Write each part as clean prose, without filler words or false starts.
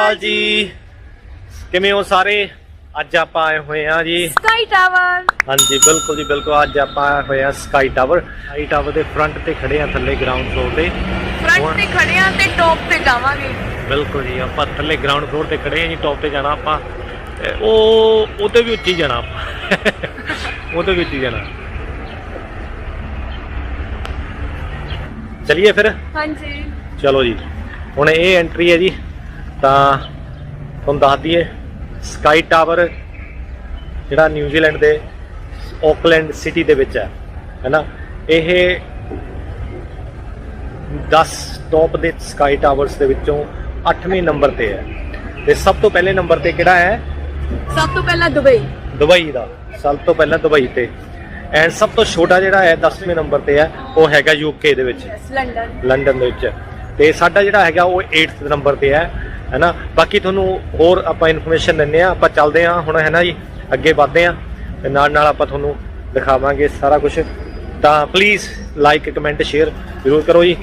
ਅਕਾਲ ਜੀ, ਕਿਵੇਂ ਹੋ ਸਾਰੇ। ਅੱਜ ਆਪਾਂ ਆਏ ਹੋਏ ਆ ਜੀ ਸਕਾਈ ਟਾਵਰ। ਹਾਂਜੀ ਬਿਲकुल जी बिल्कुल। ਅੱਜ ਆਪਾਂ ਆਏ ਹੋਏ ਆ ਸਕਾਈ ਟਾਵਰ ਦੇ ਫਰੰਟ ਤੇ ਖੜੇ ਆ, ਥੱਲੇ ਗਰਾਊਂਡ ਫਲੋਰ ਤੇ। ਫਰੰਟ ਤੇ ਖੜੇ ਆ ਤੇ ਟੌਪ ਤੇ ਜਾਵਾਂਗੇ। ਬਿਲਕੁਲ ਜੀ, ਆਪਾਂ ਥੱਲੇ ਗਰਾਊਂਡ ਫਲੋਰ ਤੇ ਖੜੇ ਆ ਜੀ, ਟੌਪ ਤੇ ਜਾਣਾ ਆਪਾਂ। ਉਹਦੇ ਵੀ ਉੱਚੀ ਜਾਣਾ ਆਪਾਂ ਉਹਦੇ ਵਿੱਚ ਹੀ ਜਾਣਾ। ਚਲਿਏ ਫਿਰ। ਹਾਂਜੀ ਚਲੋ ਜੀ, ਹੁਣ ਇਹ ਐਂਟਰੀ ਹੈ ਜੀ। ਤਾਂ ਤੁਹਾਨੂੰ ਦੱਸ ਦਈਏ, ਸਕਾਈ ਟਾਵਰ ਜਿਹੜਾ ਨਿਊਜ਼ੀਲੈਂਡ ਦੇ ਆਕਲੈਂਡ ਸਿਟੀ ਦੇ ਵਿੱਚ ਹੈ ਨਾ। ਇਹ 10 ਟੌਪ ਦੇ ਸਕਾਈ ਟਾਵਰਸ ਦੇ ਵਿੱਚੋਂ 8ਵੇਂ ਨੰਬਰ ਤੇ ਹੈ। ਤੇ ਸਭ ਤੋਂ ਪਹਿਲੇ ਨੰਬਰ ਤੇ ਕਿਹੜਾ ਹੈ? ਸਭ ਤੋਂ ਪਹਿਲਾਂ ਦੁਬਈ ਦਾ ਸਭ ਤੋਂ ਪਹਿਲਾਂ ਦੁਬਈ ਤੇ। ਐਂਡ ਸਭ ਤੋਂ ਛੋਟਾ ਜਿਹੜਾ ਹੈ 10ਵੇਂ ਨੰਬਰ ਤੇ ਹੈ, ਉਹ ਹੈਗਾ ਯੂਕੇ ਦੇ ਵਿੱਚ, ਲੰਡਨ ਦੇ ਵਿੱਚ। ਤੇ ਸਾਡਾ ਜਿਹੜਾ ਹੈਗਾ ਉਹ 8th ਨੰਬਰ ਤੇ ਹੈ ਨਾ। ਬਾਕੀ ਤੁਹਾਨੂੰ ਹੋਰ ਆਪਾਂ ਇਨਫੋਰਮੇਸ਼ਨ ਦਿੰਦੇ ਆ। ਆਪਾਂ ਚੱਲਦੇ ਆ ਹੁਣ, ਹੈ ਨਾ ਜੀ, ਅੱਗੇ ਵਧਦੇ ਆ ਤੇ ਨਾਲ ਨਾਲ ਆਪਾਂ ਤੁਹਾਨੂੰ ਦਿਖਾਵਾਂਗੇ ਸਾਰਾ ਕੁਝ। ਤਾਂ ਪਲੀਜ਼ ਲਾਈਕ ਕਮੈਂਟ ਸ਼ੇਅਰ ਜ਼ਰੂਰ ਕਰੋ ਜੀ।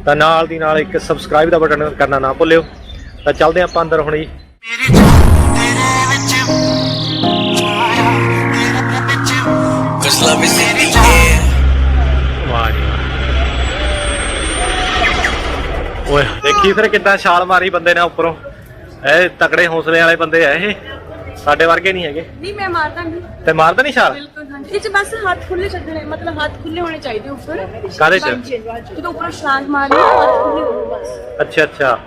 ਤਾਂ ਨਾਲ ਦੀ ਨਾਲ ਇੱਕ ਸਬਸਕ੍ਰਾਈਬ ਦਾ ਬਟਨ ਕਰਨਾ ਨਾ ਭੁੱਲਿਓ। ਤਾਂ ਚੱਲਦੇ ਆਪਾਂ ਅੰਦਰ ਹੁਣ ਜੀ। ਵਾਹ ਜੀ ਓਏ, ਦੇਖੀ ਫਿਰ ਕਿੱਦਾਂ ਛਾਲ ਮਾਰੀ ਬੰਦੇ ਨੇ ਉੱਪਰੋਂ। ਇਹ ਤਕੜੇ ਹੌਸਲੇ ਵਾਲੇ ਬੰਦੇ ਆ, ਇਹ ਸਾਡੇ ਵਰਗੇ ਨਹੀਂ ਹੈਗੇ। ਨਹੀਂ, ਮੈਂ ਮਾਰਦਾ ਨਹੀਂ। ਤੇ ਮਾਰਦਾ ਨਹੀਂ ਛਾਲ? ਬਿਲਕੁਲ ਹਾਂਜੀ। ਇਹ ਚ ਬਸ ਹੱਥ ਖੁੱਲੇ ਛੱਡਣੇ, ਮਤਲਬ ਹੱਥ ਖੁੱਲੇ ਹੋਣੇ ਚਾਹੀਦੇ ਉੱਪਰ। ਕਾਹਦੇ ਚ? ਜਦੋਂ ਉੱਪਰ ਛਲਾਂਗ ਮਾਰਨੀ, ਹੱਥ ਖੁੱਲੇ ਹੋਣ ਬਸ। ਅੱਛਾ ਅੱਛਾ,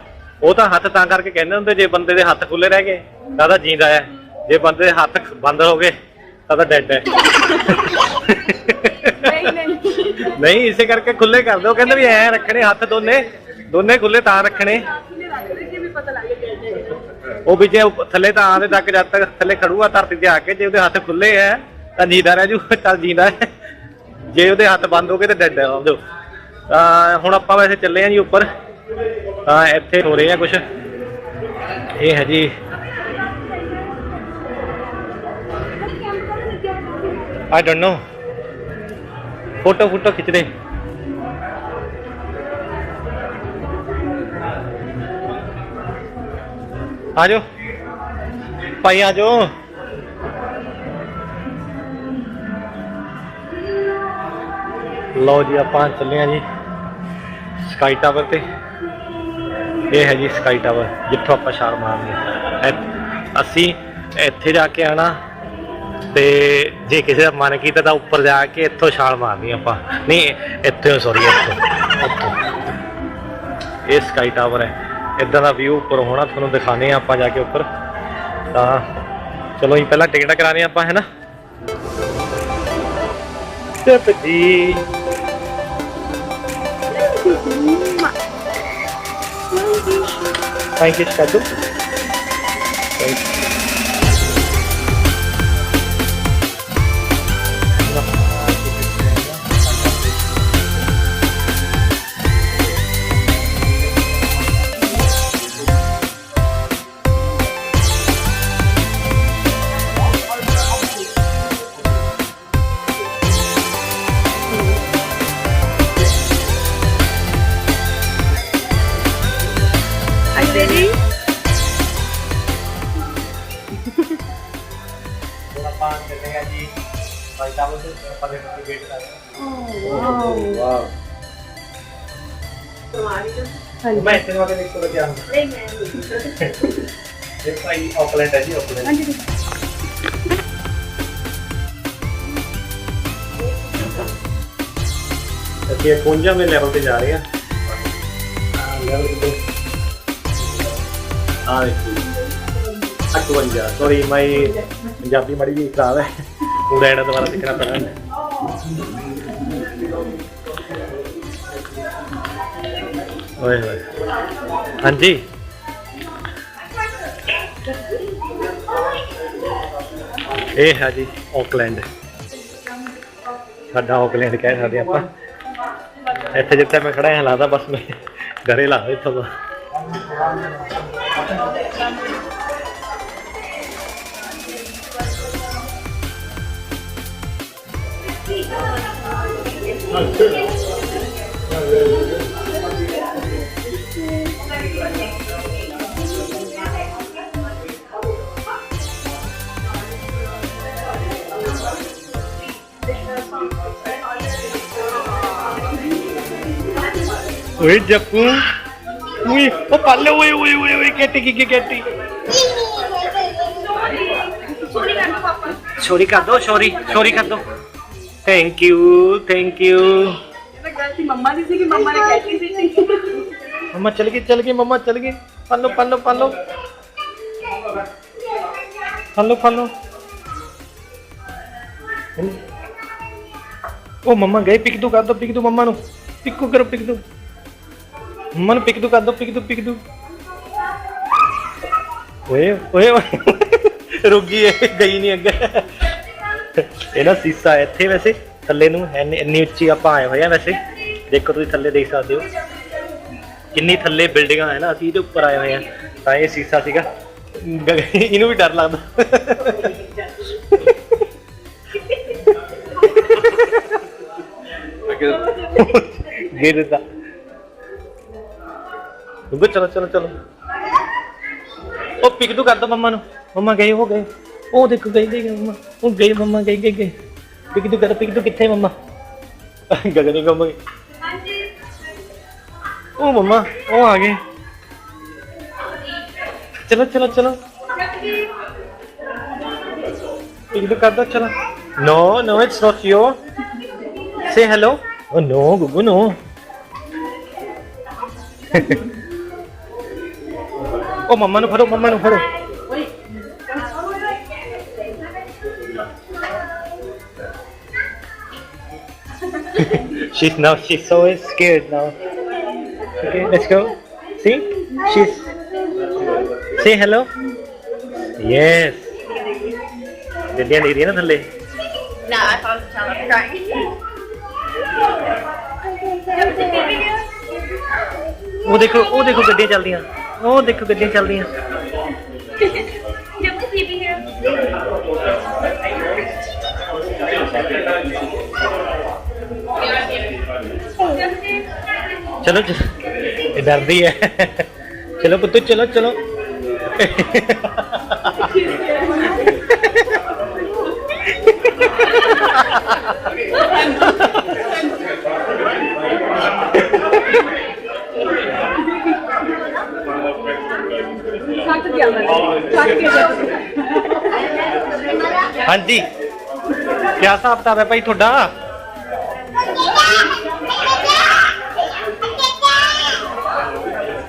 ਉਹ ਤਾਂ ਹੱਥ ਤਾਂ ਕਰਕੇ ਕਹਿੰਦੇ ਹੁੰਦੇ, ਜੇ ਬੰਦੇ ਦੇ ਹੱਥ ਖੁੱਲੇ ਰਹਿ ਗਏ ਤਾਂ ਜਿੰਦਾ ਹੈ, ਜੇ ਬੰਦੇ ਦੇ ਹੱਥ ਬੰਦ ਹੋ ਗਏ ਤਾਂ ਡੈਡ ਹੈ। ਨਹੀਂ, ਇਸੇ ਕਰਕੇ ਖੁੱਲੇ ਕਰ ਦਿਓ। ਕਹਿੰਦੇ ਵੀ ਐ ਰੱਖਣੇ ਹੱਥ, ਦੋਨੇ ਖੁੱਲੇ ਤਾਂ ਰੱਖਣੇ। ਉਹ ਵੀ ਜੇ ਥੱਲੇ ਤਾਂ ਆਂਦੇ ਤੱਕ, ਜਦ ਤੱਕ ਥੱਲੇ ਖੜੂਗਾ ਧਰਤੀ ਤੇ ਆ ਕੇ, ਜੇ ਉਹਦੇ ਹੱਥ ਖੁੱਲੇ ਹੈ ਤਾਂ ਜੀਂਦਾ ਰਹਿ ਜੂ। ਚੱਲ ਜੀਂਦਾ ਹੈ, ਜੇ ਉਹਦੇ ਹੱਥ ਬੰਦ ਹੋ ਗਏ ਤਾਂ ਡੈਡ ਹੈ ਸਮਝੋ। ਤਾਂ ਹੁਣ ਆਪਾਂ ਵੈਸੇ ਚੱਲੇ ਆ ਜੀ ਉੱਪਰ। ਤਾਂ ਇੱਥੇ ਹੋ ਰਹੇ ਆ ਕੁਛ। ਇਹ ਹੈ ਜੀ I don't know, फोटो खिंच रहे। आ जाओ भाई, आ जाओ। लो जी, आप चले हैं जी स्काई टावर पे। ये है जी स्काई टावर, जिथों आप छाल मारनी। असी इत्थे जाके आना ਤੇ ਜੇ ਕਿਸੇ ਦਾ ਮਨ ਕੀਤਾ ਤਾਂ ਉੱਪਰ ਜਾ ਕੇ ਇੱਥੋਂ ਛਾਲ ਮਾਰਨੀ ਆਪਾਂ। ਨਹੀਂ, ਇੱਥੋਂ ਸੌਰੀ, ਇੱਥੋਂ। ਇਹ ਸਕਾਈ ਟਾਵਰ ਹੈ, ਇੱਦਾਂ ਦਾ ਵਿਊ ਉੱਪਰ ਹੋਣਾ, ਤੁਹਾਨੂੰ ਦਿਖਾਣੇ ਆ ਆਪਾਂ ਜਾ ਕੇ ਉੱਪਰ। ਤਾਂ ਚਲੋ ਜੀ, ਪਹਿਲਾਂ ਟਿਕਟ ਕਰਾਣੇ ਆਪਾਂ, ਹੈ ਨਾ। ਜੀ ਥੈਂਕ ਯੂ ਕਾਜੂ। मैं इतने वाले देखो तो क्या नहीं, मैं एक भाई ऑकलैंड है जी, ऑकलैंड। हां जी, ये 55वें लेवल पे जा रहे हैं। लेवल पे आ देखिए 58। सॉरी, मैं पंजाबी माड़ी जी खराब है, पूरा एड़ा दोबारा सीखना पैना है। ओए होए, हाँ जी। ये है जी ऑकलैंड, साडा ऑकलैंड कह सकते आप। इत्थे जिथे मैं खड़ा है लगता बस मैं घरे ला इत्थों तो। ओए जप्पू ओए ओ पाले ओए ओए ओए ओए कैटी की कैटी चोरी कर दो चोरी चोरी कर दो थैंक यू मम्मा दी सी कि मम्मा ने कहती सी मम्मा चल गई मम्मा चल गई पालो पालो पालो पालो पालो ओ मम्मा गए पिक दो कर दो मम्मा नु पिकू करो पिक दो मम्मा नु पिक दो कर दो पिक दो ओए ओए रुक गई है गई नहीं अगे ये ना शीशा है इत्थे वैसे थल्ले नु इन्नी उच्ची आपां आए होए हैं वैसे देखो तुसीं थल्ले देख सकते हो किन्नी थल्ले बिल्डिंगां है ना असीं इहदे उपर आए हुए हैं तां ये शीशा सीगा इनू भी डर लगदा गिरदा चलो चलो चलो ओ पिक दो कर दो मम्मा नु मम्मा गए हो गए ओ देखो गई मम्मा ओ गई मम्मा गई पिक दो किथे मम्मा गगनी गुम गई ओ मम्मा ओ आ गए चलो चलो चलो पिक दो कर दो चलो no no it's not your say hello oh no गुगु नो ओ मम्मा नु फड़ो she's so scared now. Okay, let's go. See, she's say hello. Yes. गड्डियां ले रही है ना थल्ले. ना I found the child crying. वो देखो गड्डियां चल रही हैं. वो देखो गड्डियां चल रही हैं. चलो ये डरती है चलो पुत्तू चलो चलो हाँ जी क्या हिसाब किताब है भाई थोड़ा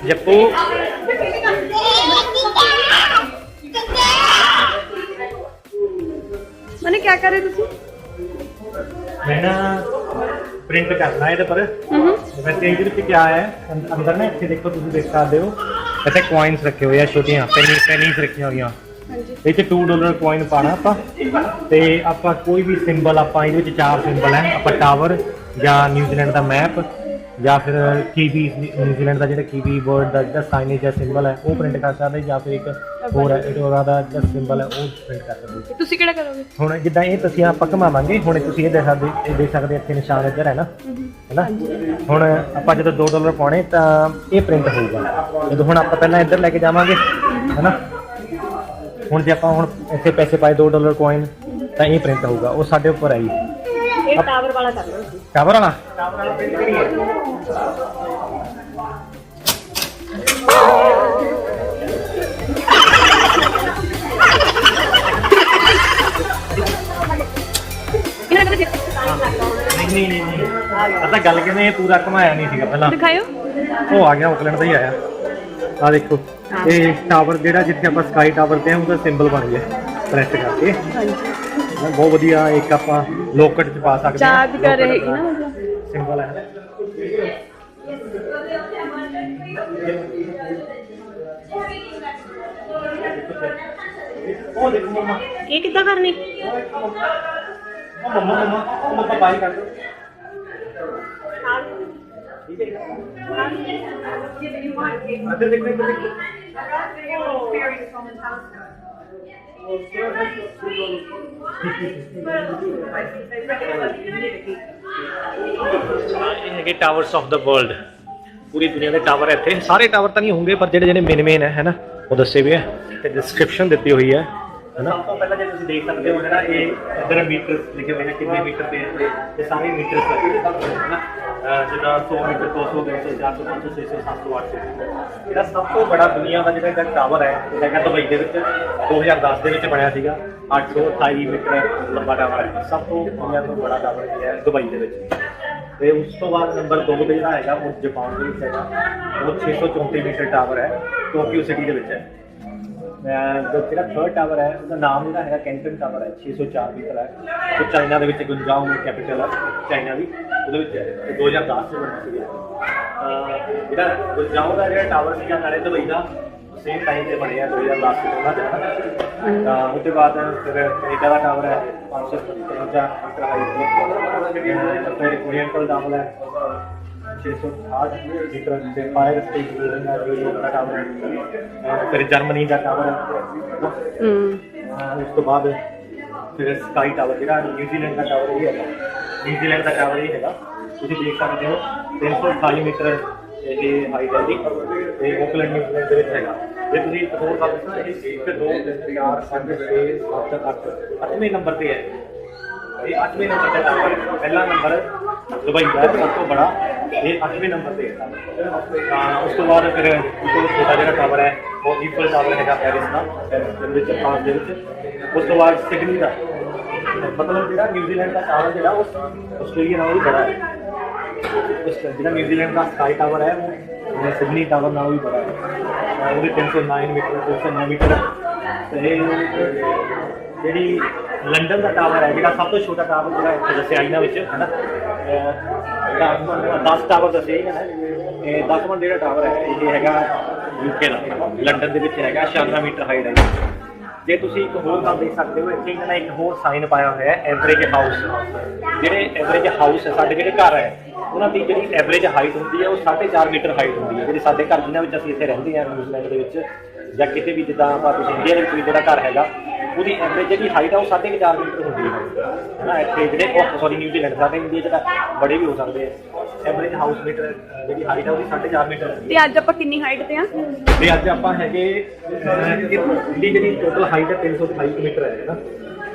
जप्पू मैंने क्या करे तुसी मैं ना प्रिंट करना है पर वैसे ਇਹਦੇ ਵਿੱਚ क्या है अंदर ना ਇੱਥੇ देखो ਤੁਸੀਂ देख सकते हो ਇੱਥੇ coins ਰੱਖੇ ਹੋਏ ਆ ਛੋਟੀਆਂ pennies ਰੱਖੀਆਂ ਹੋਈਆਂ ਇਹ ਚ $2 coin ਪਾਣਾ ਤੇ ਆਪਾਂ ਕੋਈ ਵੀ ਸਿੰਬਲ ਆਪਾਂ ਇਹਦੇ ਵਿੱਚ ਚਾਰ ਸਿੰਬਲ ਹੈ ਆਪਾਂ ਟਾਵਰ ਜਾਂ ਨਿਊਜ਼ੀਲੈਂਡ ਦਾ ਮੈਪ ਜਾਂ ਫਿਰ ਕੀਵੀ ਨਿਊਜ਼ੀਲੈਂਡ ਦਾ ਜਿਹੜਾ ਕੀਵੀ ਵਰਡ ਦਾ ਜਿਹੜਾ ਸਾਈਨੇਜ ਜਾਂ ਸਿੰਬਲ ਹੈ ਉਹ ਪ੍ਰਿੰਟ ਕਰ ਸਕਦੇ ਜਾਂ ਫਿਰ ਇੱਕ ਹੋਰ ਇਹਦਾ ਦਾ ਜਿਹੜਾ ਸਿੰਬਲ ਹੈ ਉਹ ਪ੍ਰਿੰਟ ਕਰ ਸਕਦੇ ਤੁਸੀਂ ਕਿਹੜਾ ਕਰੋਗੇ ਹੁਣ ਜਿੱਦਾਂ ਇਹ ਤੁਸੀਂ ਆਪਾਂ ਘੁਮਾਵਾਂਗੇ ਹੁਣ ਤੁਸੀਂ ਇਹ ਦੇਖ ਸਕਦੇ ਇੱਥੇ ਨਿਸ਼ਾਨ ਇੱਧਰ ਹੈ ਨਾ ਹੈਨਾ ਹੁਣ ਆਪਾਂ ਜਦੋਂ $2 ਪਾਉਣੇ ਤਾਂ ਇਹ ਪ੍ਰਿੰਟ ਹੋਊਗਾ ਜਦੋਂ ਹੁਣ ਆਪਾਂ ਪਹਿਲਾਂ ਇੱਧਰ ਲੈ ਕੇ ਜਾਵਾਂਗੇ ਹੈਨਾ ਹੁਣ ਜੇ ਆਪਾਂ ਹੁਣ ਇੱਥੇ ਪੈਸੇ ਪਾਏ $2 ਕੋਇਨ ਤਾਂ ਇਹ ਪ੍ਰਿੰਟ ਹੋਊਗਾ ਉਹ ਸਾਡੇ ਉੱਪਰ ਆਈ ਇਹ ਟਾਵਰ ਵਾਲਾ ਕਰ ਲਓ ਟਾਵਰ ਵਾਲਾ ਪ੍ਰਿੰਟ ਕਰੀਏ ਨਹੀਂ ਪਤਾ ਗੱਲ ਕਿਵੇਂ ਇਹ ਪੂਰਾ ਘੁਮਾਇਆ ਨਹੀਂ ਸੀਗਾ ਪਹਿਲਾਂ ਦਿਖਾਇਓ ਉਹ ਆ ਗਿਆ ਆਕਲੈਂਡ ਦਾ ਹੀ ਆਇਆ ਆ ਦੇਖੋ ਇਹ ਟਾਵਰ ਜਿਹੜਾ ਜਿੱਥੇ ਆਪਾਂ ਸਕਾਈ ਟਾਵਰ ਤੇ ਆ ਉਹਦਾ ਸਿੰਬਲ ਬਣ ਗਿਆ ਪ੍ਰੈਸ ਕਰਕੇ ਬਹੁਤ ਵਧੀਆ ਇੱਕ ਆਪਾਂ ਲੋਕਟ ਚ ਪਾ ਸਕਦੇ ਹਾਂ ਚਾਰਜ ਕਰ ਰਹੇਗੀ ਨਾ ਮਤਲਬ ਸਿੰਬਲ ਹੈ ਉਹ ਦੇਖੋ ਮਮਾ ਇਹ ਕਿੱਦਾਂ ਕਰਨੀ मम्मा बाई कर दो ठीक है इधर देखो इधर देखो ये टावर्स ऑफ द वर्ल्ड पूरी दुनिया के टावर है इतने सारे टावर तो नहीं होंगे पर जेडे जेडे मेन है ना वो दसे हुए हैं डिस्क्रिप्शन दी हुई है ना तो पहले जो तुम देख सकते हो ना ये इधर मीटर लिखे हुए हैं कितने मीटर पे है ये सारे मीटर्स लगे हैं ना ਜਿੱਦਾਂ 100 ਮੀਟਰ 200 300 400 500 600 700 800 ਜਿਹੜਾ ਸਭ ਤੋਂ ਬੜਾ ਦੁਨੀਆ ਦਾ ਜਿਹੜਾ ਟਾਵਰ ਹੈ ਹੈਗਾ ਦੁਬਈ ਦੇ ਵਿੱਚ 2010 ਦੇ ਵਿੱਚ ਬਣਿਆ ਸੀਗਾ 828 ਮੀਟਰ ਲੰਬਾ ਟਾਵਰ ਹੈ ਸਭ ਤੋਂ ਦੁਨੀਆ ਤੋਂ ਬੜਾ ਟਾਵਰ ਹੈ ਦੁਬਈ ਦੇ ਵਿੱਚ ਤੇ ਉਸ ਤੋਂ ਬਾਅਦ ਨੰਬਰ 2 ਤੇ ਜਿਹੜਾ ਹੈਗਾ ਉਹ ਜਾਪਾਨ ਦੇ ਵਿੱਚ ਹੈਗਾ ਉਹ 634 ਮੀਟਰ ਟਾਵਰ ਹੈ ਟੋਕੀਓ ਸਿਟੀ ਦੇ ਵਿੱਚ ਹੈ ਜਿਹੜਾ ਥਰਡ ਟਾਵਰ ਹੈ ਉਹਦਾ ਨਾਮ ਜਿਹੜਾ ਹੈਗਾ ਕੈਂਟਨ ਟਾਵਰ ਹੈ 604 ਮੀਟਰ ਹੈ ਉਹ ਚਾਈਨਾ ਦੇ ਵਿੱਚ ਗੁੰਜਾਓ ਕੈਪੀਟਲ ਹੈ ਚਾਈਨਾ ਦੀ ਉਹਦੇ ਵਿੱਚ ਹੈ 2010 ਚ ਬਣਿਆ ਸੀਗਾ ਜਿਹੜਾ ਗੁੰਜਾਓ ਦਾ ਜਿਹੜਾ ਟਾਵਰ ਸੀਗਾ ਨਾਲੇ ਦੁਬਈ ਦਾ ਸੇਮ ਟਾਈਮ ਤੇ ਬਣਿਆ 2010 ਚ ਉਹਨਾਂ ਦੇ ਤਾਂ ਉਸ ਤੋਂ ਬਾਅਦ ਫਿਰ ਕੈਨੇਡਾ ਦਾ ਟਾਵਰ ਹੈ 555 ਮੀਟਰ ਹਾਈਟ ਫਿਰ ਓਰੀਐਂਟਲ ਟਾਵਰ ਹੈ 660 ਮੀਟਰ ਤੇ ਫਾਇਰ ਸਟੇਜ ਦਾ ਟਾਵਰ ਹੈ ਫਿਰ ਜਰਮਨੀ ਦਾ ਟਾਵਰ ਹੈ ਉਸ ਤੋਂ ਬਾਅਦ ਫਿਰ ਸਕਾਈ ਟਾਵਰ ਜਿਹੜਾ ਨਿਊਜ਼ੀਲੈਂਡ ਦਾ ਟਾਵਰ ਹੀ ਹੈਗਾ ਨਿਊਜ਼ੀਲੈਂਡ ਦਾ ਟਾਵਰ ਹੀ ਹੈਗਾ ਤੁਸੀਂ ਦੇਖ ਸਕਦੇ ਹੋ 328 ਮੀਟਰ ਇਹ ਹਾਈਟ ਹੈ ਜੀ ਤੇ ਓਕਲੈਂਡ ਨਿਊਜ਼ੀਲੈਂਡ ਦੇ ਵਿੱਚ ਹੈਗਾ ਜੇ ਤੁਸੀਂ ਹੋਰ ਗੱਲ ਦੱਸਣਾ ਇਹ 1 2 3 4 5 6 7 8 8ਵੇਂ ਨੰਬਰ ਤੇ ਹੈ ਇਹ 8ਵੇਂ ਨੰਬਰ ਤੇ ਟਾਵਰ ਹੈ ਪਹਿਲਾ ਨੰਬਰ ਦੁਬਈ ਦਾ ਸਭ ਤੋਂ ਬੜਾ ਇਹ 8ਵੇਂ ਨੰਬਰ ਤੇ ਹੈ ਤਾਂ ਉਸ ਤੋਂ ਬਾਅਦ ਫਿਰ ਛੋਟਾ ਜਿਹੜਾ ਟਾਵਰ ਹੈ ਉਹ ਈਫਲ ਟਾਵਰ ਹੈਗਾ ਪੈਰਿਸ ਦਾ ਦੇ ਵਿੱਚ ਫਰਾਂਸ ਦੇ ਵਿੱਚ ਉਸ ਤੋਂ ਬਾਅਦ ਸਿਡਨੀ ਦਾ ਮਤਲਬ ਜਿਹੜਾ ਨਿਊਜ਼ੀਲੈਂਡ ਦਾ ਟਾਵਰ ਜਿਹੜਾ ਉਹ ਆਸਟ੍ਰੇਲੀਆ ਨਾਲੋਂ ਵੀ ਬੜਾ ਹੈ ਜਿਹੜਾ ਨਿਊਜ਼ੀਲੈਂਡ ਦਾ ਸਕਾਈ ਟਾਵਰ ਹੈ ਉਹ ਸਿਡਨੀ ਟਾਵਰ ਨਾਲੋਂ ਵੀ ਬੜਾ ਹੈ ਉਹਦੇ 309 ਮੀਟਰ 309 ਮੀਟਰ ਤੇ ਜਿਹੜੀ ਲੰਡਨ ਦਾ ਟਾਵਰ ਹੈ ਜਿਹੜਾ ਸਭ ਤੋਂ ਛੋਟਾ ਟਾਵਰ ਜਿਹੜਾ ਇੱਥੇ ਦੱਸਿਆ ਇਹਨਾਂ ਵਿੱਚ ਹੈ ਨਾ 10 ਟਾਵਰ ਦੱਸੇ ਹੀ ਹੈ ਇਹ 10ਵਾਂ ਜਿਹੜਾ ਟਾਵਰ ਹੈ ਇਹ ਹੈਗਾ UK ਦਾ ਲੰਡਨ ਦੇ ਵਿੱਚ ਹੈਗਾ 96 ਮੀਟਰ ਹਾਈਟ ਹੈ ਜੇ ਤੁਸੀਂ ਇੱਕ ਹੋਰ ਗੱਲ ਦੇਖ ਸਕਦੇ ਹੋ ਇੱਥੇ ਇਹਨਾਂ ਨੇ ਇੱਕ ਹੋਰ ਸਾਈਨ ਪਾਇਆ ਹੋਇਆ ਹੈ ਐਵਰੇਜ ਹਾਊਸ ਜਿਹੜੇ ਐਵਰੇਜ ਹਾਊਸ ਹੈ ਸਾਡੇ ਜਿਹੜੇ ਘਰ ਹੈ ਉਹਨਾਂ ਦੀ ਜਿਹੜੀ ਐਵਰੇਜ ਹਾਈਟ ਹੁੰਦੀ ਹੈ ਉਹ 4.5 ਮੀਟਰ ਹਾਈਟ ਹੁੰਦੀ ਹੈ ਜਿਹੜੇ ਸਾਡੇ ਘਰ ਜਿਨ੍ਹਾਂ ਵਿੱਚ ਅਸੀਂ ਇੱਥੇ ਰਹਿੰਦੇ ਹਾਂ ਨਿਊਜ਼ੀਲੈਂਡ ਦੇ ਵਿੱਚ ਜਾਂ ਕਿਤੇ ਵੀ ਜਿੱਦਾਂ ਆਪਾਂ ਤੁਸੀਂ ਇੰਡੀਆ ਦੇ ਵਿੱਚ ਵੀ ਜਿਹੜਾ ਘਰ ਹੈਗਾ ਉਹਦੀ ਐਵਰੇਜ ਜਿਹੜੀ ਹਾਈਟ ਆ ਉਹ 4.5 ਮੀਟਰ ਹੁੰਦੀ ਹੈ ਨਾ ਇੱਥੇ ਜਿਹੜੇ ਸੌਰੀ ਨਿਊਜ਼ੀਲੈਂਡ ਸਾਡੇ ਇੰਡੀਆ 'ਚ ਤਾਂ ਬੜੇ ਵੀ ਹੋ ਸਕਦੇ ਆ ਐਵਰੇਜ ਹਾਊਸ ਮੀਟਰ ਜਿਹੜੀ ਹਾਈਟ ਆ ਉਹਦੀ 4.5 ਮੀਟਰ ਤੇ ਅੱਜ ਆਪਾਂ ਕਿੰਨੀ ਹਾਈਟ ਤੇ ਆ ਤੇ ਅੱਜ ਆਪਾਂ ਹੈਗੇ ਇਹਦੀ ਜਿਹੜੀ ਟੋਟਲ ਹਾਈਟ ਹੈ 328 ਮੀਟਰ ਹੈ ਨਾ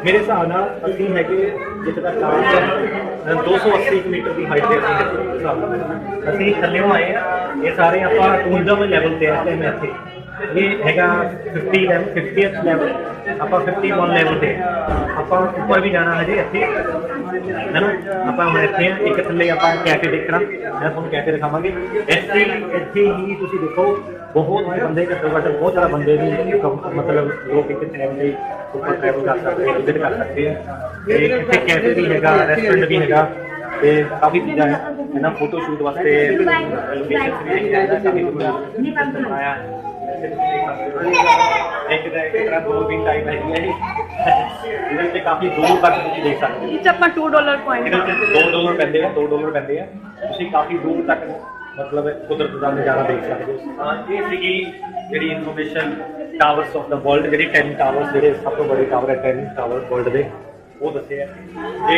ਮੇਰੇ ਹਿਸਾਬ ਨਾਲ ਅਸੀਂ ਹੈਗੇ ਜਿੱਥੇ ਤੱਕ ਕਾਰਡ ਹੈ 280 ਮੀਟਰ ਦੀ ਹਾਈਟ ਤੇ ਅਸੀਂ ਥੱਲੇੋਂ ਆਏ ਆ ਇਹ ਸਾਰੇ ਆਪਾਂ 52 ਲੈਵਲ ਤੇ ਆ ਮੈਂ ਇੱਥੇ ਇਹ ਹੈਗਾ 50th ਲੈਵਲ ਆਪਾਂ 51 ਲੈਵਲ ਤੇ ਆਪਾਂ ਉੱਪਰ ਵੀ ਜਾਣਾ ਹਜੇ ਇੱਥੇ ਹੈ ਨਾ ਆਪਾਂ ਹੁਣ ਇੱਥੇ ਇੱਕ ਥੱਲੇ ਆਪਾਂ ਕੈਫੇ ਦੇਖਣਾ ਮੈਂ ਤੁਹਾਨੂੰ ਕੈਫੇ ਦਿਖਾਵਾਂਗੇ ਇੱਥੇ ਹੀ ਤੁਸੀਂ ਦੇਖੋ ਬਹੁਤ ਬੰਦੇ ਘੱਟੋ ਘੱਟ ਬਹੁਤ ਜ਼ਿਆਦਾ ਬੰਦੇ ਵੀ ਮਤਲਬ ਲੋਕ ਇੱਕ ਟਾਈਮ ਲਈ ਉੱਪਰ ਟਰੈਵਲ ਕਰ ਸਕਦੇ ਆ ਵਿਜ਼ਿਟ ਕਰ ਸਕਦੇ ਆ ਤੇ ਇੱਥੇ ਕੈਫੇ ਵੀ ਹੈਗਾ ਰੈਸਟੋਰੈਂਟ ਵੀ ਹੈਗਾ ਤੇ ਕਾਫੀ ਚੀਜ਼ਾਂ ਹੈ ਇਹਨਾਂ ਫੋਟੋ ਸ਼ੂਟ ਵਾਸਤੇ ਲੋਕੇਸ਼ਨ ਵੀ ਹੈ ਕਾਫੀ ਬਣਾਇਆ ਇੱਕ ਤਰ੍ਹਾਂ ਦੋ ਦਿਨ ਟਾਈਮ ਹੈਗੀ ਹੈ ਇਹਦੇ ਵਿੱਚ ਕਾਫੀ ਦੂਰ ਤੱਕ ਤੁਸੀਂ ਦੇਖ ਸਕਦੇ ਹੋ ਇਹ 'ਚ ਆਪਾਂ $2 ਪੁਆਇੰਟ ਇਹਦੇ ਵਿੱਚ $2 ਪੈਂਦੇ ਆ ਤੁਸੀਂ ਕਾਫੀ ਦੂਰ ਤੱਕ ਮਤਲਬ ਕੁਦਰਤ ਦਾ ਨਜ਼ਾਰਾ ਦੇਖ ਸਕਦੇ ਹੋ ਇਹ ਸੀਗੀ ਜਿਹੜੀ information towers of the world ਜਿਹੜੀ 10 ਟਾਵਰਸ ਜਿਹੜੇ ਸਭ ਤੋਂ ਬੜੇ ਟਾਵਰ ਹੈ 10 ਟਾਵਰ ਵਰਲਡ ਦੇ ਉਹ ਦੱਸੇ ਆ ਜੇ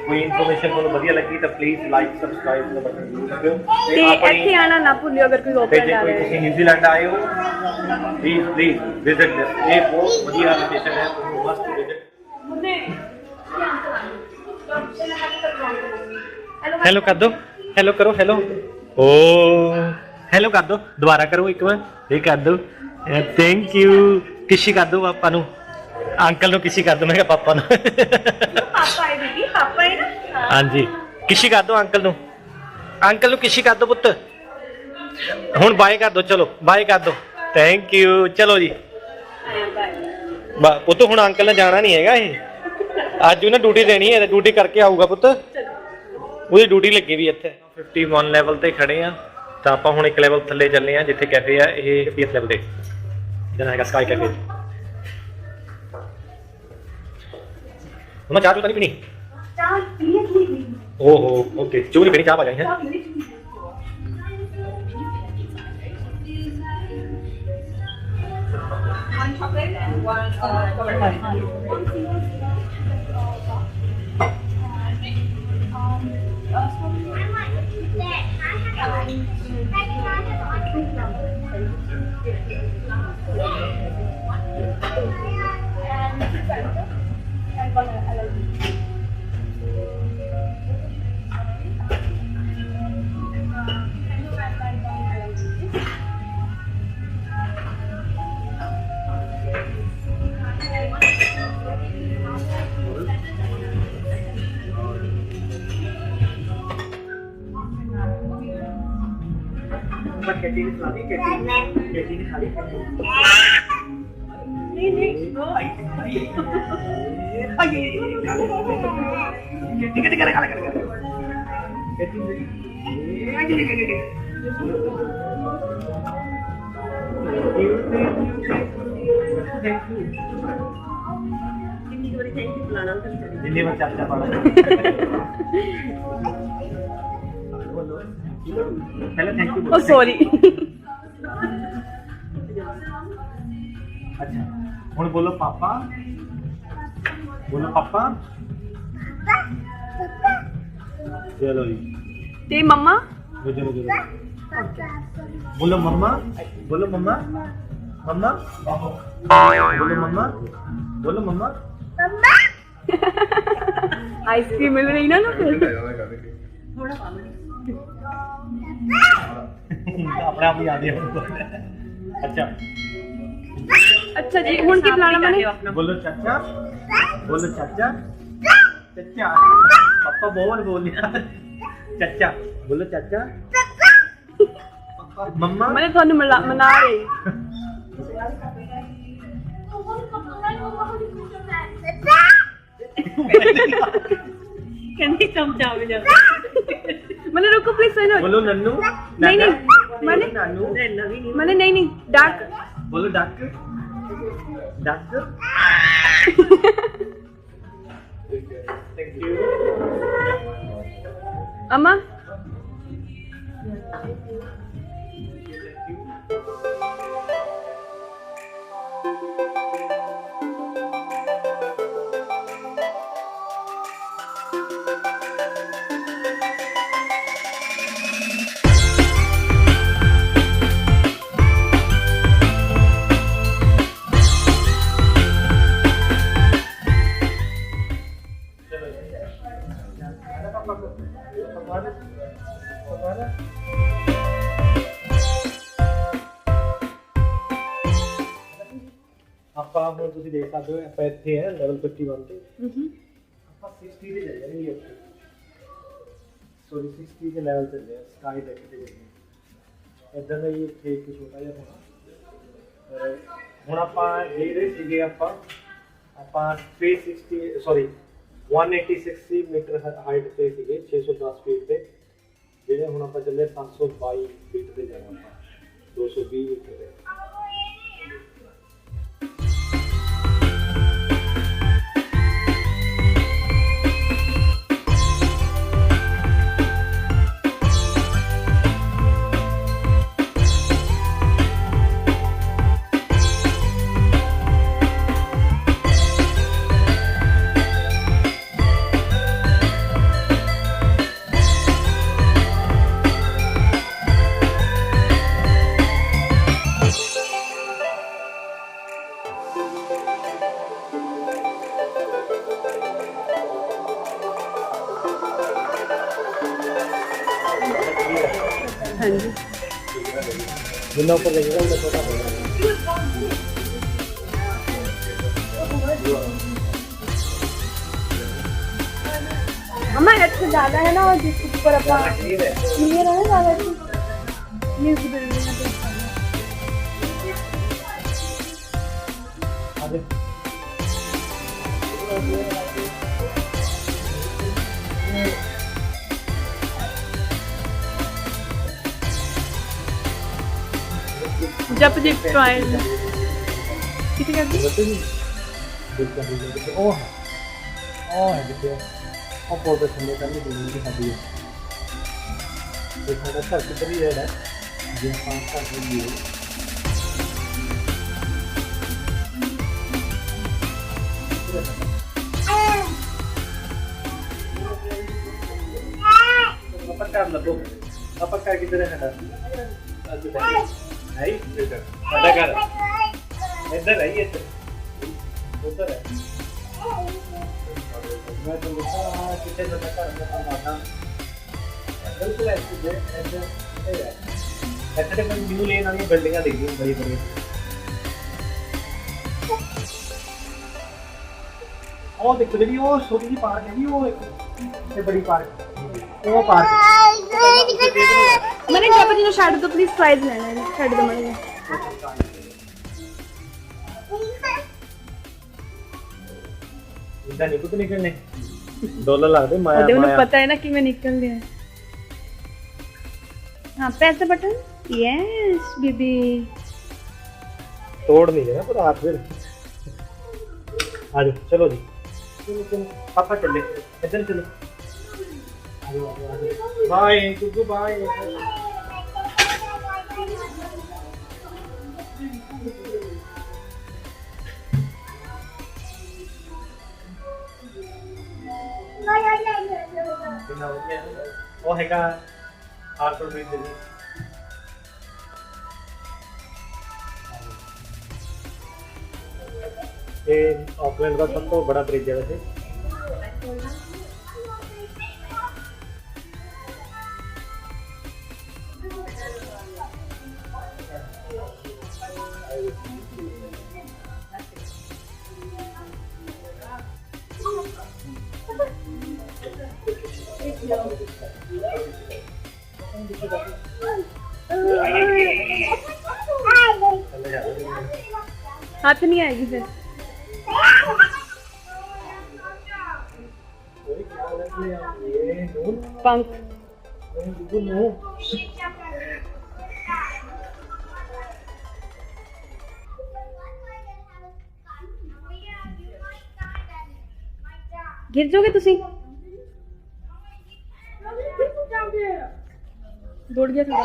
ਕੋਈ ਇਨਫੋਰਮੇਸ਼ਨ ਤੁਹਾਨੂੰ ਵਧੀਆ ਲੱਗੀ ਤਾਂ please like subscribe the button ਜ਼ਰੂਰ ਦਬਾਓ ਤੇ ਇੱਥੇ ਆਣਾ ਨਾ ਭੁੱਲਿਓ ਅਗਰ ਕੋਈ ਓਪਨ ਜੇ ਕੋਈ ਤੁਸੀਂ ਨਿਊਜ਼ੀਲੈਂਡ ਆਏ ਹੋ ਪਲੀਜ਼ ਵਿਜ਼ਿਟ ਦਿਸ ਇਹ ਬਹੁਤ ਵਧੀਆ ਲੋਕੇਸ਼ਨ ਹੈ ਤੁਹਾਨੂੰ ਮਸਟ ਵਿਜ਼ਿਟ ਹੈਲੋ ਕਰ ਦੋ ਹੈਲੋ ਕਰੋ ਹੈਲੋ ਓ ਹੈਲੋ ਕਰ ਦੋ ਦੁਬਾਰਾ ਕਰੋ ਇੱਕ ਵਾਰ ਇਹ ਕਰ ਦੋ ਥੈਂਕ ਯੂ ਕਿਸ਼ੀ ਕਰ ਦੋ ਪਾਪਾ ਨੂੰ ਅੰਕਲ ਨੂੰ ਕਿਸ਼ੀ ਕਰ ਦੋ ਮੈਂ ਕਿਹਾ ਪਾਪਾ ਨੂੰ ਪਾਪਾ ਹੈ ਬੀਬੀ ਪਾਪਾ ਹੈ ਨਾ ਹਾਂਜੀ ਕਿਸ਼ੀ ਕਰ ਦੋ ਅੰਕਲ ਨੂੰ ਕਿਸ਼ੀ ਕਰ ਦੋ ਪੁੱਤ ਹੁਣ ਬਾਏ ਕਰ ਦੋ ਚਲੋ ਬਾਏ ਕਰ ਦੋ ਥੈਂਕ ਯੂ ਚਲੋ ਜੀ ਪੁੱਤ ਹੁਣ ਅੰਕਲ ਨੇ ਜਾਣਾ ਨਹੀਂ ਹੈਗਾ ਇਹ ਅੱਜ ਉਹਨੇ ਡਿਊਟੀ ਦੇਣੀ ਹੈ ਡਿਊਟੀ ਕਰਕੇ ਆਊਗਾ ਪੁੱਤ ਉਹਦੀ ਡਿਊਟੀ ਲੱਗੀ ਵੀ ਇੱਥੇ 51 ਲੈਵਲ ਤੇ ਖੜੇ ਆ ਤਾਂ ਆਪਾਂ ਹੁਣ ਇੱਕ ਲੈਵਲ ਥੱਲੇ ਚੱਲੇ ਆ ਜਿੱਥੇ ਕੈਫੇ ਆ ਇਹ 50th ਲੈਵਲ ਤੇ ਜਿਹਨਾਂ ਹੈਗਾ ਸਕਾਈ ਕੈਫੇ ਮੈਂ ਚਾਹ ਚੂਹ ਤਾਂ ਨਹੀਂ ਪੀਣੀ ਚਾਹ ਪੀਣੀ ਓਹੋ ਓਕੇ ਚੂਹ ਨਹੀਂ ਪੀਣੀ ਚਾਹ ਪਾ ਜਾਈ ਹੈ one chocolate and one Katie ने खिला दी कैटी ने खा ली नहीं नहीं जिन्नी बार चाचा पाना पहले थैंक यू ओ सॉरी अच्छा हुण बोलो पापा चलो जी ते मम्मा चलो बोलो मम्मा बोलो मम्मा आइसक्रीम मिल रही ना फिर अपने आप ही याद है अच्छा अच्छा जी हुन की प्लान मैंने बोलो चाचा पापा बहुत बोल लिया चाचा बोलो चाचा मम्मा मैंने थानू मना रही कहनी चमचा में जा मैंने रुको प्लीज सुनो बोलो नन्नू नहीं नहीं मैंने नानू मैंने नहीं डाक बोलो डक थैंक यू अम्मा ਆਪਾਂ ਹੁਣ ਤੁਸੀਂ ਦੇਖ ਸਕਦੇ ਹੋ ਆਪਾਂ ਇੱਥੇ ਹੈ ਲੈਵਲ 51 ਤੇ ਆਪਾਂ 60 ਤੇ ਚੱਲ ਜਾਣਗੇ ਉੱਥੇ ਸੋਰੀ 60 ਦੇ ਲੈਵਲ ਤੇ ਸਕਾਈ ਡੈਕ ਤੇ ਜਾਈਏ ਇਦਾਂ ਦਾ ਹੀ ਇੱਥੇ ਇੱਕ ਛੋਟਾ ਜਿਹਾ ਹੋਣਾ ਹੁਣ ਆਪਾਂ ਜਿਹੜੇ ਸੀਗੇ ਆਪਾਂ 360 ਸੋਰੀ 186 ਮੀਟਰ ਹਾਈਟ ਤੇ ਸੀਗੇ 610 ਫੀਟ ਤੇ ਜਿਹੜੇ ਹੁਣ ਆਪਾਂ ਚੱਲੇ 722 ਫੀਟ ਤੇ ਜਾਣਾ ਆਪਾਂ 220 ਮੀਟਰ ਤੇ हाँ जी जितना ऊपर लगेगा उतना छोटा होगा अम्मा अच्छा ज्यादा है ना और जिसके ऊपर अपना क्लियर है ना ज्यादा न्यूज़ आगे जब जी ट्रायल कितने का बता नहीं देखते हैं ओह है देखिए और पौधे ठंडे करने के लिए हदी है देखो ना सर किधर ही है ये 5 का है ये कर लो अपन का किधर है हटा नहीं इधर हटा कर इधर है ये उधर है मैं तो देखा कितने ज्यादा कर रहा बिल्कुल ऐसे ऐसे मैं न्यू लेन वाली बिल्डिंगां देखी बड़ी बड़ी और देखो जी वो छोटी सी पार्क है जी वो एक बड़ी पार्क वो पार्क मैंने जब जी छड़ दो प्लीज प्राइज लेना है छड़ दो मैंने इधर नहीं कुछ निकलने डॉलर लगते माया ਉਹਦੇ ਮੈਨੂੰ माया ਪਤਾ ਹੈ ਨਾ ਕਿਵੇਂ ਨਿਕਲਦੇ ਆ हाँ press the button yes baby तोड़ नहीं देना पूरा हाथ फिर आ जाओ चलो जी चलो चलो पापा चले इधर चलो आ जाओ आ जाओ बाय गुगू बाय ਉਹ ਹੈਗਾ ਹਾਰਬਰ ਬ੍ਰਿਜ ਜੀ ਇਹ ਆਕਲੈਂਡ ਦਾ ਸਭ ਤੋਂ ਬੜਾ ਬ੍ਰਿਜ ਹੈ ਵੈਸੇ हाथ नहीं आएगी फिर पंख गिर जाओगे तुसी दौड़ गया थोड़ा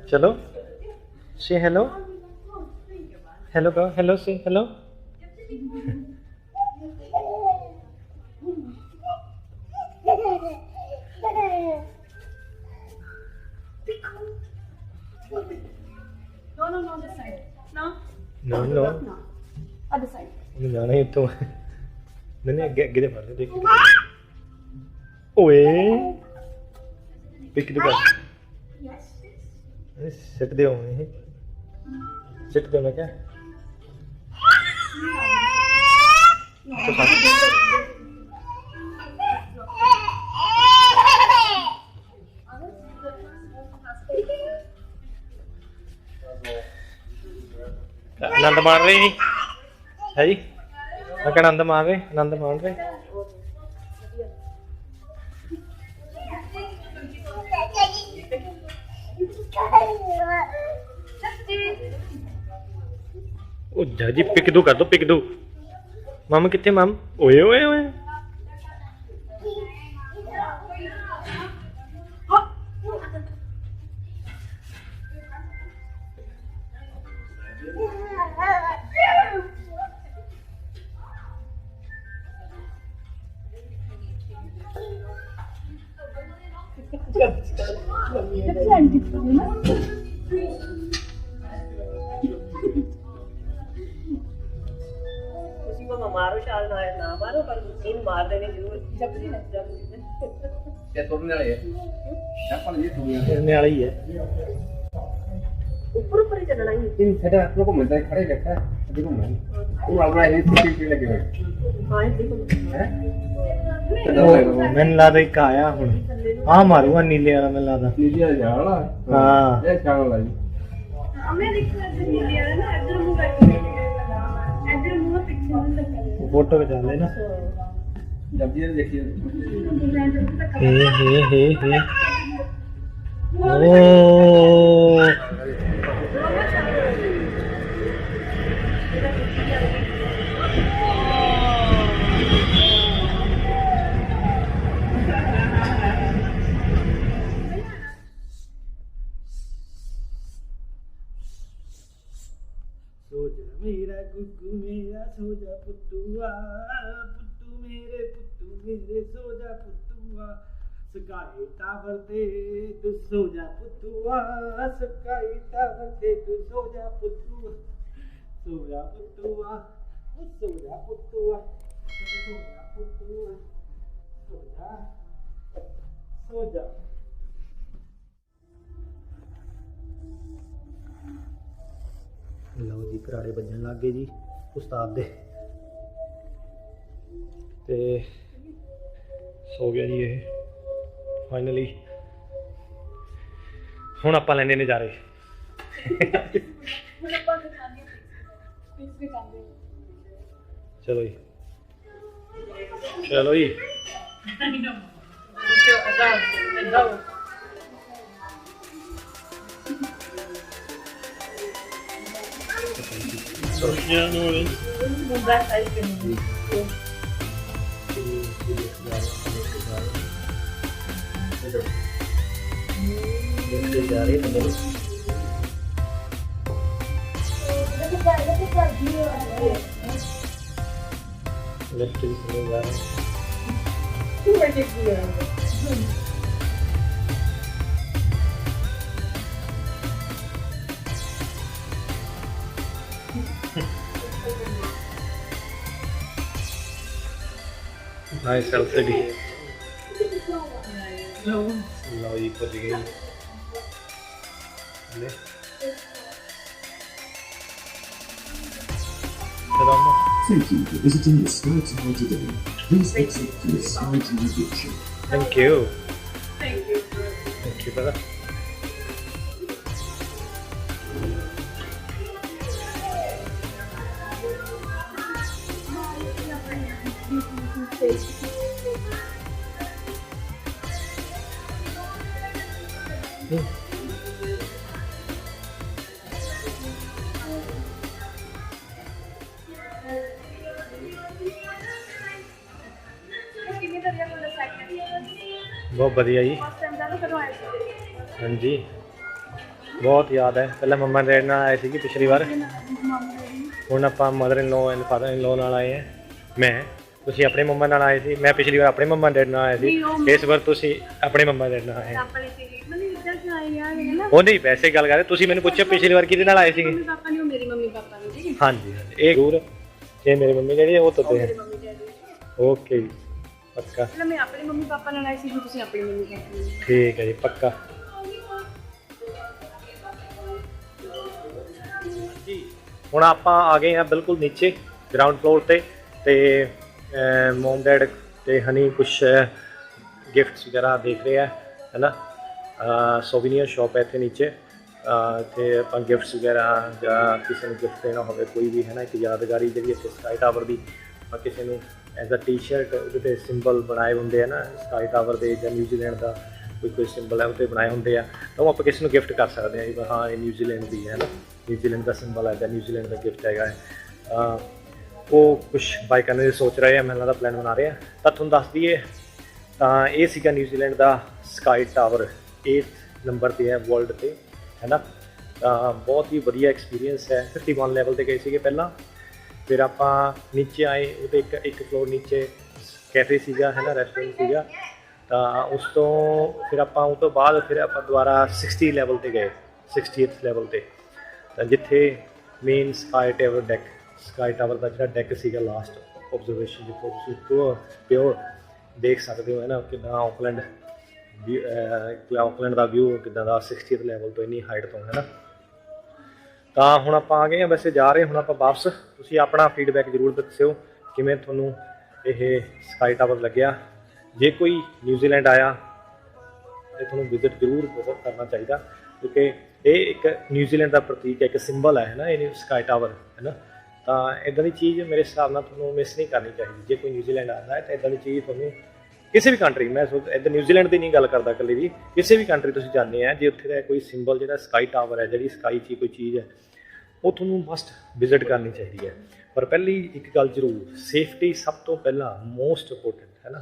चलो से हेलो हेलो कहो hello say hello No, this side. No? No no No. Other side. मैं जाना ही तो नहीं अगे अगे दे मार देख ओए पिक दे Yes. सिट दे होने सिट दे मैं क्या तो आनंद मार रहे नहीं है जी मैं क्या आनंद मार रहे ओ जी पिक दो कर दो पिक दो मामा कितने माम ओए ओए ओए उसी को मारो शाल ना मारो पर इन मार देने जरूर जब क्या तोड़ने वाले हैं क्या ये तोड़ने करने वाला ही है ऊपर ऊपर ही चलना ही इन सेटा आप लोग को मिलता है खड़े रहता है देखो मैं वो आप रहे हैं सीटी लगे हुए हां देखो हैं मैंने ला दे का आया हुन हां मारूंगा नीले वाला मैं लादा नीचे जाना हां ये शाम वाला जी हमें दिखता है नीले वाला ना इधर मुंह करके इधर मुंह पीछे मुंह लगा फोटो खिंचा लेना जब ये देखिए हे ओ मेरा गुग्गू मेरा सो जा पुत्तुआ पुत्तू मेरे सो जा पुत्तुआ स्काई टावर ते तू सो जा पुत्तुआ स्काई टावर ते तू सो जा पुत्तुआ सो जा पुत्तुआ सो जा पुत्तुआ सो जा पुत्तुआ सो जा लो जी कराड़े बजन लग गए जी उस्ताद दे ਤੇ ਸੋ ਗਿਆ ਜੀ ਇਹ ਫਾਈਨਲੀ। ਹੁਣ ਆਪਾਂ ਲੈਣੇ ਨਜ਼ਾਰੇ। ਹੁਣ ਆਪਾਂ ਦਿਖਾਉਂਦੇ ਹਾਂ ਚਲੋ ਜੀ ਚਲੋ ਜੀ। ਮੁੰਡਾ ਸਾਈਜ਼ ਕਰਨੀ ਜਾ ਰਹੀ ਹੈ। लेफ्ट भी चले जा रहे हैं। Nice LCD. लो ये पहुंच गई। ले Thank you for visiting the Sky Tower today. Please exit to the Sky Tower junction. Thank you. Thank you, brother. ਕਿੰਨੇ ਦਾ ਰਿਹਾ ਤੁਹਾਡਾ ਸੈਕਿੰਡ बहुत बढ़िया जी। ਫਸਟ ਟਾਈਮ ਦਾ ਕਰਵਾਇਆ ਸੀ हाँ जी बहुत याद है। पहले मम्मा डैडी ਨਾਲ ਆਏ ਸੀ ਪਿਛਲੀ ਵਾਰ। ਹੁਣ ਆਪਾਂ mother in law and father in law ਨਾਲ ਆਏ ਹਾਂ। ਮੈਂ ਤੁਸੀਂ ਆਪਣੇ ਮੰਮਾ ਨਾਲ ਆਏ ਸੀ। ਮੈਂ ਪਿਛਲੀ ਵਾਰ ਆਪਣੇ ਮੰਮਾ ਡੈਡੀ ਨਾਲ ਆਇਆ ਸੀ। ਇਸ ਵਾਰ ਤੁਸੀਂ ਆਪਣੇ ਮੰਮਾ ਡੈਡੀ ਨਾਲ ਆਏ। ਆਪਣੇ ਸੀ ਮਤਲਬ ਇੱਧਰ ਕਿਉਂ ਆਏ ਯਾਰ ਹੈ ਨਾ ਉਹ ਨਹੀਂ ਵੈਸੇ ਗੱਲ ਕਰ ਰਹੇ। ਤੁਸੀਂ ਮੈਨੂੰ ਪੁੱਛਿਆ ਪਿਛਲੀ ਵਾਰ ਕਿਹਦੇ ਨਾਲ ਆਏ ਸੀਗੇ? ਮੰਮੀ ਪਾਪਾ ਨੇ ਉਹ ਮੇਰੀ ਮੰਮੀ ਪਾਪਾ ਨੇ ਜੀ ਹਾਂਜੀ ਹਾਂਜੀ ਇਹ ਜ਼ਰੂਰ। ਇਹ ਮੇਰੇ ਮੰਮੀ ਜਿਹੜੀ ਹੈ ਉਹ ਤੋਂ ਮੇਰੇ ਹੈ। ਮੰਮੀ ਡੈਡੀ ਓਕੇ ਜੀ ਪੱਕਾ। ਚਲੋ ਮੈਂ ਆਪਣੇ ਮੰਮੀ ਪਾਪਾ ਨਾਲ ਆਈ ਸੀ ਹੁਣ ਤੁਸੀਂ ਆਪਣੀ ਮੰਮੀ ਪਾਪਾ ਨਾਲ ਠੀਕ ਹੈ ਜੀ ਪੱਕਾ ਜੀ। ਹੁਣ ਆਪਾਂ ਆ ਗਏ ਹਾਂ ਬਿਲਕੁਲ ਨੀਚੇ ਗਰਾਊਂਡ ਫਲੋਰ ਤੇ ਮਮ ਡੈਡ ਤੇ ਹਨੀ ਕੁਛ ਗਿਫਟਸ ਵਗੈਰਾ ਦੇਖ ਰਹੇ ਆ ਹੈ ਨਾ। ਸੋਵੀਨੀਅਰ ਸ਼ਾਪ ਹੈ ਇੱਥੇ ਨੀਚੇ। ਇੱਥੇ ਆਪਾਂ ਗਿਫਟਸ ਵਗੈਰਾ ਜਾਂ ਕਿਸੇ ਨੂੰ ਗਿਫਟ ਦੇਣਾ ਹੋਵੇ ਕੋਈ ਵੀ ਹੈ ਨਾ ਇੱਕ ਯਾਦਗਾਰੀ ਜਿਹੜੀ ਇੱਥੇ ਸਕਾਈ ਟਾਵਰ ਦੀ ਆਪਾਂ ਕਿਸੇ ਨੂੰ ਐਜ਼ ਅ ਟੀ-ਸ਼ਰਟ ਉਹਦੇ 'ਤੇ ਸਿੰਬਲ ਬਣਾਏ ਹੁੰਦੇ ਆ ਨਾ ਸਕਾਈ ਟਾਵਰ ਦੇ ਜਾਂ ਨਿਊਜ਼ੀਲੈਂਡ ਦਾ ਕੋਈ ਸਿੰਬਲ ਹੈ ਉਹ 'ਤੇ ਬਣਾਏ ਹੁੰਦੇ ਆ ਤਾਂ ਉਹ ਆਪਾਂ ਕਿਸੇ ਨੂੰ ਗਿਫਟ ਕਰ ਸਕਦੇ ਹਾਂ ਜੀ। ਹਾਂ ਇਹ ਨਿਊਜ਼ੀਲੈਂਡ ਦੀ ਹੈ ਨਾ ਨਿਊਜ਼ੀਲੈਂਡ ਦਾ ਸਿੰਬਲ ਹੈ ਜਾਂ ਨਿਊਜ਼ੀਲੈਂਡ ਦਾ ਗਿਫਟ ਹੈਗਾ ਹੈ। ਉਹ ਕੁਛ ਬਾਈ ਕਰਨ ਦੀ ਸੋਚ ਰਹੇ ਆ ਮੈਨੂੰ ਲੱਗਦਾ ਪਲਾਨ ਬਣਾ ਰਹੇ ਆ। ਤਾਂ ਤੁਹਾਨੂੰ ਦੱਸ ਦਈਏ ਤਾਂ ਇਹ ਸੀਗਾ ਨਿਊਜ਼ੀਲੈਂਡ ਦਾ ਸਕਾਈ ਟਾਵਰ 8th ਨੰਬਰ 'ਤੇ ਹੈ ਵਰਲਡ 'ਤੇ ਹੈ ਨਾ। ਤਾਂ ਬਹੁਤ ਹੀ ਵਧੀਆ ਐਕਸਪੀਰੀਅੰਸ ਹੈ। 51 ਲੈਵਲ 'ਤੇ ਗਏ ਸੀਗੇ ਪਹਿਲਾਂ। ਫਿਰ ਆਪਾਂ ਨੀਚੇ ਆਏ ਉਹਦੇ ਇੱਕ ਫਲੋਰ ਨੀਚੇ ਕੈਫੇ ਸੀਗਾ ਹੈ ਨਾ ਰੈਸਟੋਰੈਂਟ ਸੀਗਾ। ਤਾਂ ਉਸ ਤੋਂ ਫਿਰ ਆਪਾਂ ਉਹ ਤੋਂ ਬਾਅਦ ਫਿਰ ਆਪਾਂ ਦੁਬਾਰਾ 60 ਲੈਵਲ 'ਤੇ ਗਏ 60th ਲੈਵਲ 'ਤੇ ਤਾਂ ਜਿੱਥੇ ਮੇਨ ਸਕਾਈ ਟਾਵਰ ਦਾ ਜਿਹੜਾ ਡੈਕ ਸੀਗਾ ਲਾਸਟ ਓਬਜ਼ਰਵੇਸ਼ਨ ਜਿੱਥੇ ਤੁਸੀਂ ਪਿਓਰ ਦੇਖ ਸਕਦੇ ਹੋ ਹੈ ਨਾ ਕਿੱਦਾਂ ਆਕਲੈਂਡ ਦਾ ਵਿਊ ਕਿੱਦਾਂ ਦਾ 60th ਲੈਵਲ ਤੋਂ ਇੰਨੀ ਹਾਈਟ ਤੋਂ ਹੈ ਨਾ। ਤਾਂ ਹੁਣ ਆਪਾਂ ਆ ਗਏ ਹਾਂ ਵੈਸੇ ਜਾ ਰਹੇ ਹੁਣ ਆਪਾਂ ਵਾਪਸ। ਤੁਸੀਂ ਆਪਣਾ ਫੀਡਬੈਕ ਜ਼ਰੂਰ ਦੱਸਿਓ ਕਿਵੇਂ ਤੁਹਾਨੂੰ ਇਹ ਸਕਾਈ ਟਾਵਰ ਲੱਗਿਆ। ਜੇ ਕੋਈ ਨਿਊਜ਼ੀਲੈਂਡ ਆਇਆ ਤੇ ਤੁਹਾਨੂੰ ਵਿਜ਼ਿਟ ਜ਼ਰੂਰ ਬਹੁਤ ਕਰਨਾ ਚਾਹੀਦਾ ਕਿਉਂਕਿ ਇਹ ਇੱਕ ਨਿਊਜ਼ੀਲੈਂਡ ਦਾ ਪ੍ਰਤੀਕ ਹੈ ਇੱਕ ਸਿੰਬਲ ਹੈ ਨਾ ਇਹ ਸਕਾਈ ਟਾਵਰ ਹੈ ਨਾ। ਤਾਂ ਇੱਦਾਂ ਦੀ ਚੀਜ਼ ਮੇਰੇ ਹਿਸਾਬ ਨਾਲ ਤੁਹਾਨੂੰ ਮਿਸ ਨਹੀਂ ਕਰਨੀ ਚਾਹੀਦੀ। ਜੇ ਕੋਈ ਨਿਊਜ਼ੀਲੈਂਡ ਆਉਂਦਾ ਹੈ ਤਾਂ ਇੱਦਾਂ ਦੀ ਚੀਜ਼ ਤੁਹਾਨੂੰ ਕਿਸੇ ਵੀ ਕੰਟਰੀ ਮੈਂ ਇੱਧਰ ਨਿਊਜ਼ੀਲੈਂਡ ਦੀ ਨਹੀਂ ਗੱਲ ਕਰਦਾ ਇਕੱਲੇ ਵੀ ਕਿਸੇ ਵੀ ਕੰਟਰੀ ਤੁਸੀਂ ਜਾਂਦੇ ਆ ਜੇ ਉੱਥੇ ਦਾ ਕੋਈ ਸਿੰਬਲ ਜਿਹੜਾ ਸਕਾਈ ਟਾਵਰ ਹੈ ਜਿਹੜੀ ਸਕਾਈ 'ਚ ਕੋਈ ਚੀਜ਼ ਹੈ ਉਹ ਤੁਹਾਨੂੰ ਮਸਟ ਵਿਜ਼ਿਟ ਕਰਨੀ ਚਾਹੀਦੀ ਹੈ। ਪਰ ਪਹਿਲੀ ਇੱਕ ਗੱਲ ਜ਼ਰੂਰ ਸੇਫਟੀ ਸਭ ਤੋਂ ਪਹਿਲਾਂ ਮੋਸਟ ਇੰਪੋਰਟੈਂਟ ਹੈ ਨਾ।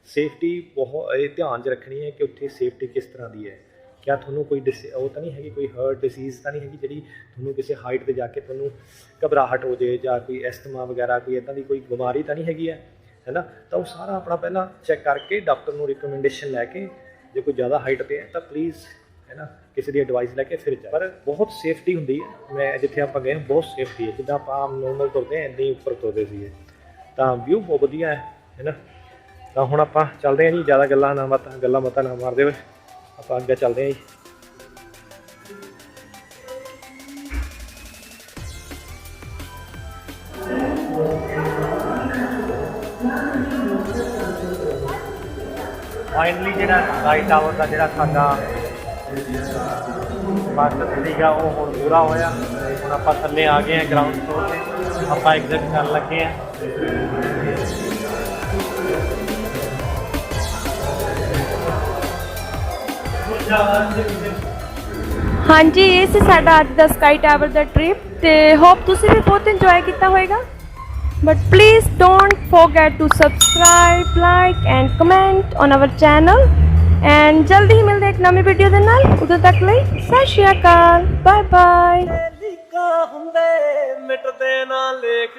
ਸੇਫਟੀ ਬਹੁਤ ਇਹ ਧਿਆਨ 'ਚ ਰੱਖਣੀ ਹੈ ਕਿ ਉੱਥੇ ਸੇਫਟੀ ਕਿਸ ਤਰ੍ਹਾਂ ਦੀ ਹੈ। ਕਿਆ ਤੁਹਾਨੂੰ ਕੋਈ ਉਹ ਤਾਂ ਨਹੀਂ ਹੈਗੀ ਕੋਈ ਹਾਰਟ ਡਿਸੀਜ਼ ਤਾਂ ਨਹੀਂ ਹੈਗੀ ਜਿਹੜੀ ਤੁਹਾਨੂੰ ਕਿਸੇ ਹਾਈਟ 'ਤੇ ਜਾ ਕੇ ਤੁਹਾਨੂੰ ਘਬਰਾਹਟ ਹੋ ਜਾਏ ਜਾਂ ਕੋਈ ਐਸਥਮਾ ਵਗੈਰਾ ਕੋਈ ਇੱਦਾਂ ਦੀ ਕੋਈ ਬਿਮਾਰੀ ਤਾਂ ਨਹੀਂ ਹੈਗੀ ਹੈ ਨਾ। ਤਾਂ ਉਹ ਸਾਰਾ ਆਪਣਾ ਪਹਿਲਾਂ ਚੈੱਕ ਕਰਕੇ ਡਾਕਟਰ ਨੂੰ ਰਿਕਮੈਂਡੇਸ਼ਨ ਲੈ ਕੇ ਜੇ ਕੋਈ ਜ਼ਿਆਦਾ ਹਾਈਟ 'ਤੇ ਹੈ ਤਾਂ ਪਲੀਜ਼ ਹੈ ਨਾ ਕਿਸੇ ਦੀ ਐਡਵਾਈਸ ਲੈ ਕੇ ਫਿਰ ਜਾਓ। ਪਰ ਬਹੁਤ ਸੇਫਟੀ ਹੁੰਦੀ ਹੈ। ਮੈਂ ਜਿੱਥੇ ਆਪਾਂ ਗਏ ਬਹੁਤ ਸੇਫਟੀ ਹੈ ਜਿੱਦਾਂ ਆਪਾਂ ਆਮ ਨੋਰਮਲ ਤੁਰਦੇ ਹਾਂ ਇੱਦਾਂ ਹੀ ਉੱਪਰ ਤੁਰਦੇ ਸੀਗੇ। ਤਾਂ ਵਿਊ ਬਹੁਤ ਵਧੀਆ ਹੈ ਨਾ। ਤਾਂ ਹੁਣ ਆਪਾਂ ਚੱਲਦੇ ਹਾਂ ਜੀ ਜ਼ਿਆਦਾ ਗੱਲਾਂ ਬਾਤਾਂ ਨਾ ਮਾਰਦੇ ਹੋਏ ਆਪਾਂ ਅੱਗੇ ਚੱਲਦੇ ਹਾਂ ਜੀ। ਫਾਈਨਲੀ ਜਿਹੜਾ ਸਕਾਈ ਟਾਵਰ ਦਾ ਜਿਹੜਾ ਸਾਡਾ ਮਕਸਦ ਸੀਗਾ ਉਹ ਹੁਣ ਪੂਰਾ ਹੋਇਆ। ਹੁਣ ਆਪਾਂ ਥੱਲੇ ਆ ਗਏ ਹਾਂ ਗਰਾਊਂਡ ਫਲੋਰ ਤੇ, ਆਪਾਂ ਐਗਜ਼ਿਟ ਕਰਨ ਲੱਗੇ ਹਾਂ। हाँ जी, ये ਸੀ ਸਾਡਾ ਅੱਜ ਦਾ ਸਕਾਈ ਟਾਵਰ ਦਾ ਟ੍ਰਿਪ ਤੇ ਹੋਪ ਤੁਸੀਂ ਵੀ ਬਹੁਤ ਇੰਜੋਏ ਕੀਤਾ ਹੋਵੇਗਾ। But please don't forget to subscribe, like and comment on our channel and ਜਲਦੀ ਹੀ ਮਿਲਦੇ ਇੱਕ ਨਵੀਂ ਵੀਡੀਓ ਦੇ ਨਾਲ। ਉਦੋਂ ਤੱਕ ਲਈ ਸਤਿ ਸ਼੍ਰੀ ਅਕਾਲ, ਬਾਏ ਬਾਏ। ਲਿਖਾ ਹੁੰਦੇ ਮਿਟਦੇ ਨਾ ਲੇਖ